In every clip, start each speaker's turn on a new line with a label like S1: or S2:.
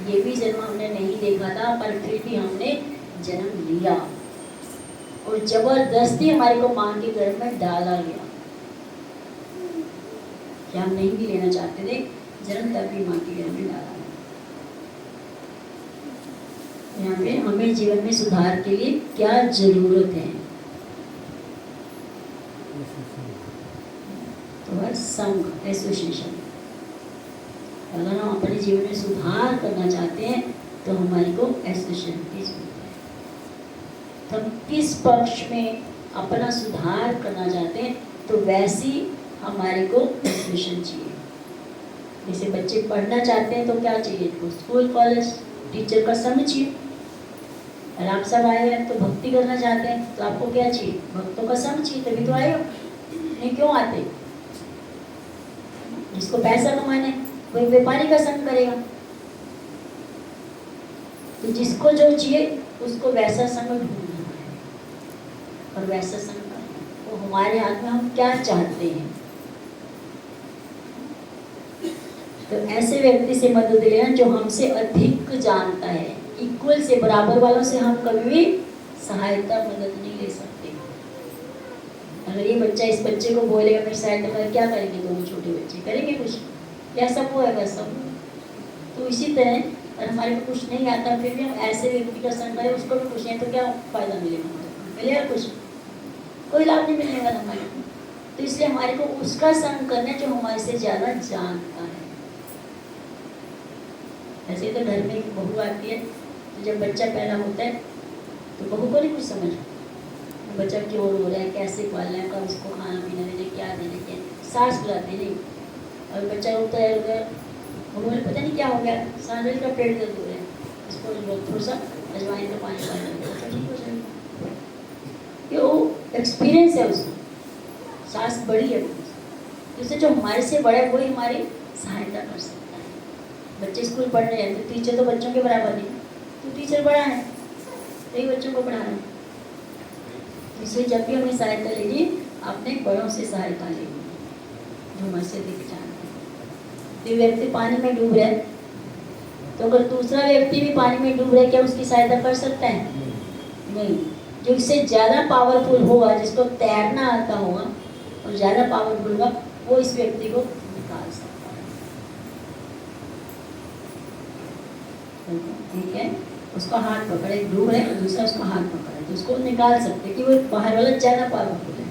S1: ये भी जन्म हमने नहीं देखा था, पर फिर भी हमने जन्म लिया और जबरदस्ती हमारे को माँ के गर्भ में डाला गया कि हम नहीं भी लेना चाहते थे जन्म, तब भी माँ के गर्भ में डाला गया। यहाँ पे हमें जीवन में सुधार के लिए क्या जरूरत है? तो है संघ, एसोसिएशन। अगर हम अपने जीवन में सुधार करना चाहते हैं तो हमारे को एसोसिएशन की जरूरत है। तो हम किस पक्ष में अपना सुधार करना चाहते हैं तो वैसी हमारे को एसोसिएशन चाहिए। जैसे बच्चे पढ़ना चाहते हैं तो क्या चाहिए? तो स्कूल कॉलेज टीचर का संग चाहिए। और आप सब आए हैं तो भक्ति करना चाहते हैं तो आपको क्या चाहिए? भक्तों का संग चाहिए, तभी तो आए हो। नहीं क्यों आते? जिसको पैसा कमाने वही व्यापारी का संग करेगा। तो जिसको जो चाहिए उसको वैसा संग ढूंढना है और वैसा संग करना। तो हमारे हाथ में हम क्या चाहते हैं। तो ऐसे व्यक्ति से मदद लेना जो हमसे अधिक जानता है। इक्वल से, बराबर वालों से हम कभी भी सहायता मदद नहीं ले सकते। अगर ये बच्चा इस बच्चे को बोलेगा मेरी सहायता कर, क्या करेंगे दोनों छोटे बच्चे? करेंगे कुछ? क्या सब वो है बस सब। तो इसी तरह अगर हमारे को कुछ नहीं आता फिर भी हम ऐसे व्यक्ति का संग करें, उसको भी कुछ नहीं तो क्या फायदा मिलेगा? मिलेगा कुछ? कोई लाभ नहीं मिलने वाला हमारे को। तो इसलिए हमारे को उसका संग करना जो हमारे से ज्यादा जानता है। ऐसे तो घर में एक बहू आती है तो जब बच्चा पैदा होता है तो बहू को नहीं कुछ समझ, बच्चा क्यों रो रहा है, कैसे पालना है, कब इसको खाना पीना देने, क्या देने, क्या सास बुलाती नहीं। और बच्चा रोता है बहू ने पता नहीं क्या हो गया, सांस का पेट दर्द हो रहा है, इसको थोड़ा सा अजवाइन का पानी डालना ठीक हो जाएगा। ये वो एक्सपीरियंस है उसको, सास बड़ी है उससे, जो हमारे से बड़ा है वही हमारी सहायता कर सकता है। बच्चे स्कूल पढ़ रहे हैं तो टीचर तो बच्चों के बराबर नहीं, तो टीचर बड़ा है तो बच्चों को पढ़ा रहे हैं। इसलिए जब भी हमें सहायता लेनी अपने बड़ों से सहायता लेनी जो हमारे से दिख जानते हैं। तो व्यक्ति पानी में डूब रहा है तो अगर दूसरा व्यक्ति भी पानी में डूब रहा है क्या उसकी सहायता कर सकता है? नहीं। जो इससे ज़्यादा पावरफुल होगा, जिसको तैरना आता होगा और ज़्यादा पावरफुल होगा, वो इस व्यक्ति को निकाल सकता है। ठीक है, उसका हाथ पकड़े, डूब रहे और दूसरा उसका हाथ पकड़े तो उसको निकाल सकते कि वो बाहर वाला ज़्यादा पावरफुल है।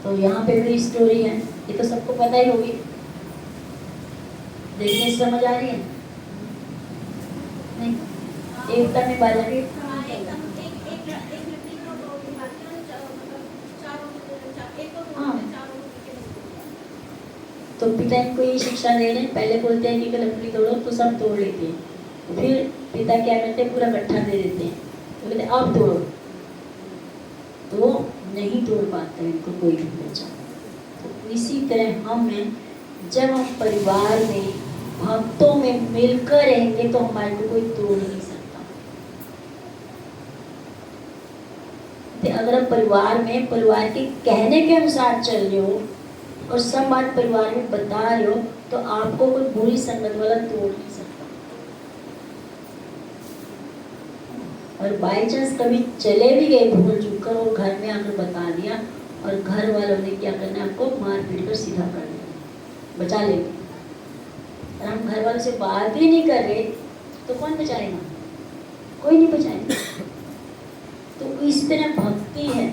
S1: तो यहाँ पे भी स्टोरी है, ये तो सबको पता ही होगी, देखने से समझ आ रही है? नहीं, एकता में बालक तो पिता इनको ये शिक्षा दे रहे हैं। पहले बोलते हैं कि लकड़ी तोड़ो तो सब तोड़ लेते हैं, फिर पिता क्या करते हैं पूरा गट्ठा दे देते हैं, तो कहते हैं अब तोड़ो, तो नहीं तोड़ पाते हैं इनको कोई भी बच्चा। तो इसी तरह हमें जब हम परिवार में भक्तों में मिलकर रहेंगे तो हमारे को कोई तोड़ नहीं सकता। तो अगर आप परिवार में परिवार के कहने के अनुसार चल रहे हो और सब बात परिवार में बता रहे हो तो आपको कोई बुरी संगत वाला तोड़ नहीं सकता। और बाई चांस कभी चले भी गए भूल चूक कर और घर में आकर बता दिया और घर वालों ने क्या करना, आपको मार पीट कर सीधा कर दिया, बचा लेंगे। और हम घर वालों से बात ही नहीं कर रहे तो कौन बचाएगा? कोई नहीं बचाएगा। तो इस तरह भक्ति है।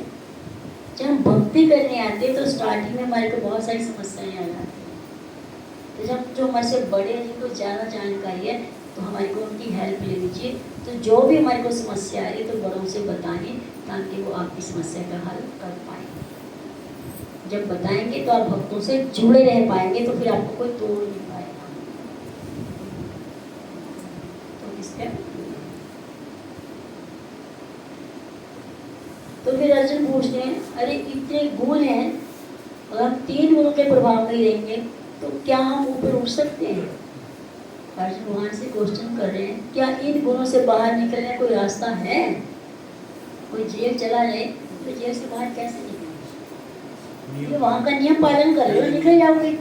S1: जब हम भक्ति करने आते हैं तो स्टार्टिंग में हमारे को बहुत सारी समस्याएं आ जाती हैं। तो जब जो हमारे से बड़े हैं जिनको ज़्यादा जानकारी है तो हमारे को उनकी हेल्प लेनी चाहिए। तो जो भी हमारे को समस्या आ रही है तो बड़ों से बताएं ताकि वो आपकी समस्या का हल कर पाए। जब बताएंगे तो आप भक्तों से जुड़े रह पाएंगे, तो फिर आपको कोई तोड़ नहीं पाएगा। तो इसका तो फिर अर्जुन पूछते हैं, अरे इतने गुण हैं और हम 3 गुणों के प्रभाव में रहेंगे तो क्या हम ऊपर उठ सकते हैं? अर्जुन भगवान से क्वेश्चन कर रहे हैं, क्या इन गुणों से बाहर निकलने का कोई रास्ता है? कोई जेल चला जाए तो जेल से बाहर कैसे निकले? वहाँ का नियम पालन कर लो, निकल जाओगे।